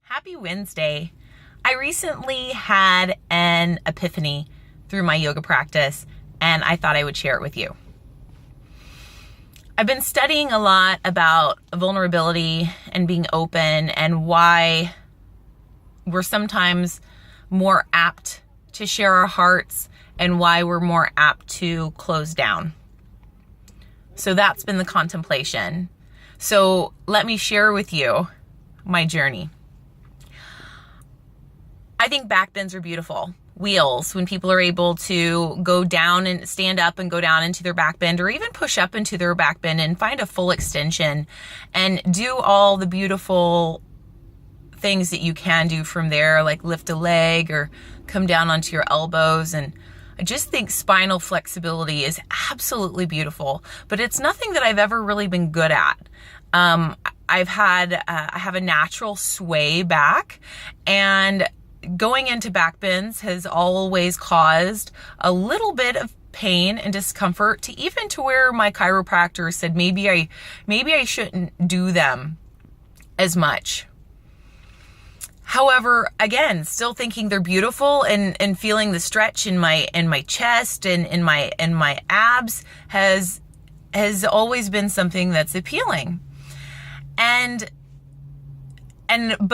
Happy Wednesday. I recently had an epiphany through my yoga practice, and I thought I would share it with you. I've been studying a lot about vulnerability and being open and why we're sometimes more apt to share our hearts and why we're more apt to close down. So that's been the contemplation. So let me share with you my journey. I think back bends are beautiful. Wheels, when people are able to go down and stand up and go down into their back bend, or even push up into their back bend and find a full extension and do all the beautiful things that you can do from there, like lift a leg or come down onto your elbows. And I just think spinal flexibility is absolutely beautiful, but it's nothing that I've ever really been good at. I have a natural sway back, and going into back bends has always caused a little bit of pain and discomfort, to even to where my chiropractor said maybe I shouldn't do them as much. However, again, still thinking they're beautiful and feeling the stretch in my chest and in my abs has always been something that's appealing. But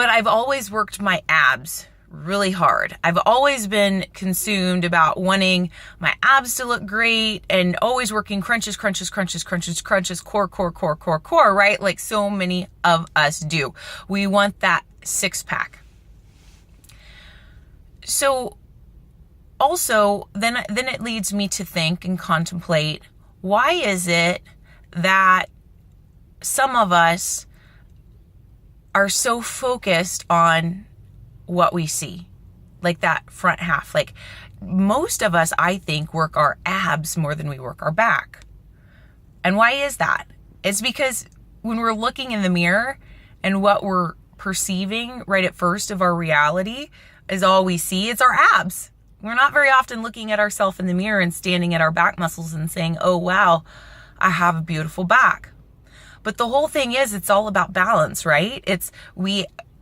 I've always worked my abs really hard. I've always been consumed about wanting my abs to look great and always working crunches, core, right? Like so many of us do. We want that six pack. So also then it leads me to think and contemplate, why is it that some of us are so focused on what we see, like that front half? Like most of us, I think, work our abs more than we work our back. And why is that? It's because when we're looking in the mirror and what we're perceiving right at first of our reality is all we see, it's our abs. We're not very often looking at ourselves in the mirror and standing at our back muscles and saying, oh wow, I have a beautiful back. But the whole thing is, it's all about balance, right?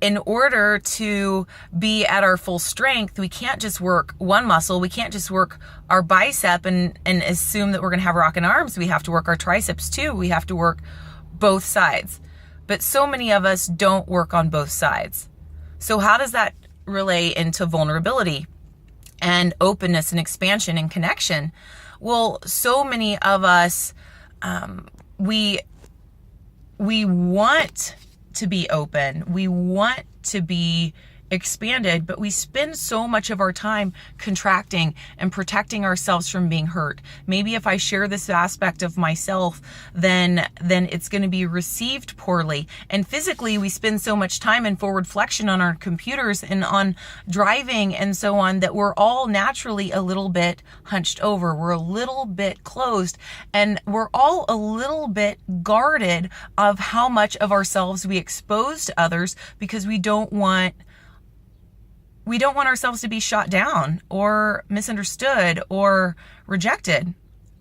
In order to be at our full strength, we can't just work one muscle. We can't just work our bicep and assume that we're going to have rocking arms. We have to work our triceps too. We have to work both sides. But so many of us don't work on both sides. So how does that relay into vulnerability and openness and expansion and connection? Well, so many of us, we want to be open. We want to be expanded, but we spend so much of our time contracting and protecting ourselves from being hurt. Maybe if I share this aspect of myself, then it's going to be received poorly. And physically, we spend so much time in forward flexion on our computers and on driving and so on, that we're all naturally a little bit hunched over. We're a little bit closed, and we're all a little bit guarded of how much of ourselves we expose to others, because we don't want ourselves to be shot down or misunderstood or rejected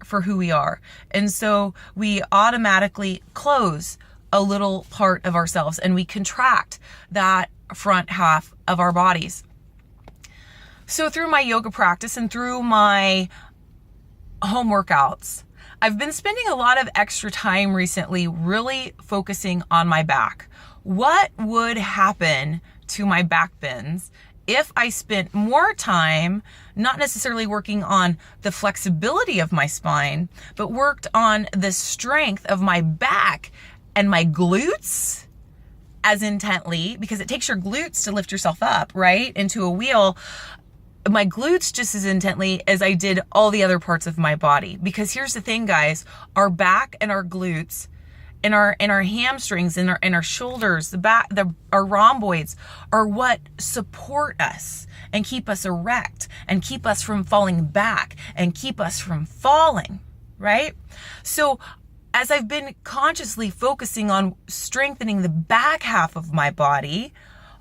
for who we are. And so we automatically close a little part of ourselves and we contract that front half of our bodies. So through my yoga practice and through my home workouts, I've been spending a lot of extra time recently really focusing on my back. What would happen to my back bends if I spent more time not necessarily working on the flexibility of my spine, but worked on the strength of my back and my glutes as intently, because it takes your glutes to lift yourself up, right, into a wheel. My glutes just as intently as I did all the other parts of my body. Because here's the thing, guys, our back and our glutes and our hamstrings and our shoulders, the back, our rhomboids are what support us and keep us erect and keep us from falling back and keep us from falling, right? So as I've been consciously focusing on strengthening the back half of my body,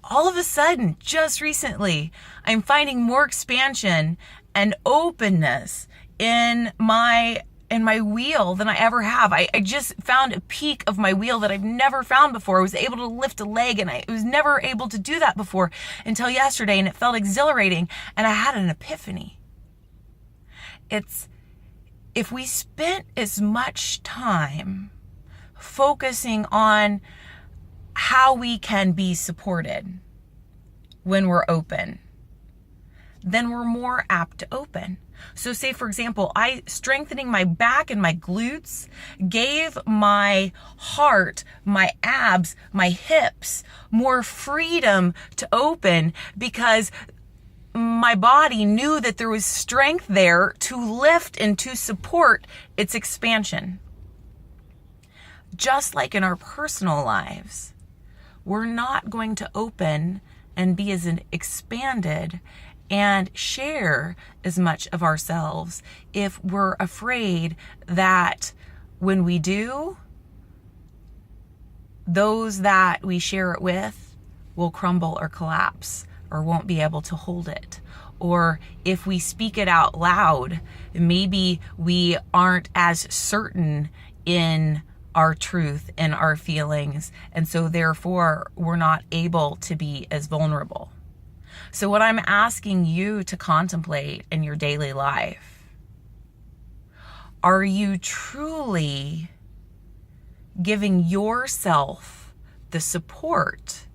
all of a sudden, just recently, I'm finding more expansion and openness in my in my wheel than I ever have. I just found a peak of my wheel that I've never found before. I was able to lift a leg, and I was never able to do that before until yesterday, and it felt exhilarating, and I had an epiphany. If we spent as much time focusing on how we can be supported when we're open, then we're more apt to open. So say, for example, strengthening my back and my glutes gave my heart, my abs, my hips more freedom to open because my body knew that there was strength there to lift and to support its expansion. Just like in our personal lives, we're not going to open and be as expanded and share as much of ourselves if we're afraid that when we do, those that we share it with will crumble or collapse or won't be able to hold it. Or if we speak it out loud, maybe we aren't as certain in our truth and our feelings, and so therefore we're not able to be as vulnerable. So what I'm asking you to contemplate in your daily life, are you truly giving yourself the support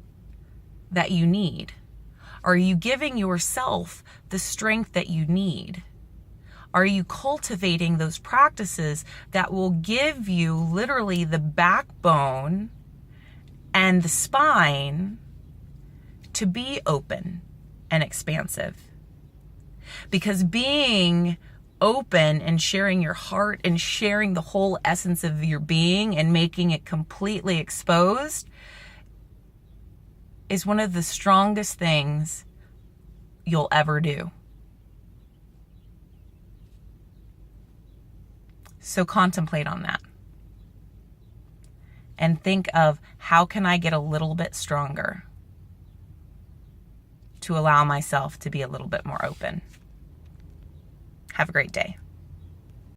that you need? Are you giving yourself the strength that you need? Are you cultivating those practices that will give you literally the backbone and the spine to be open and expansive? Because being open and sharing your heart and sharing the whole essence of your being and making it completely exposed is one of the strongest things you'll ever do. So contemplate on that and think of, how can I get a little bit stronger to allow myself to be a little bit more open? Have a great day.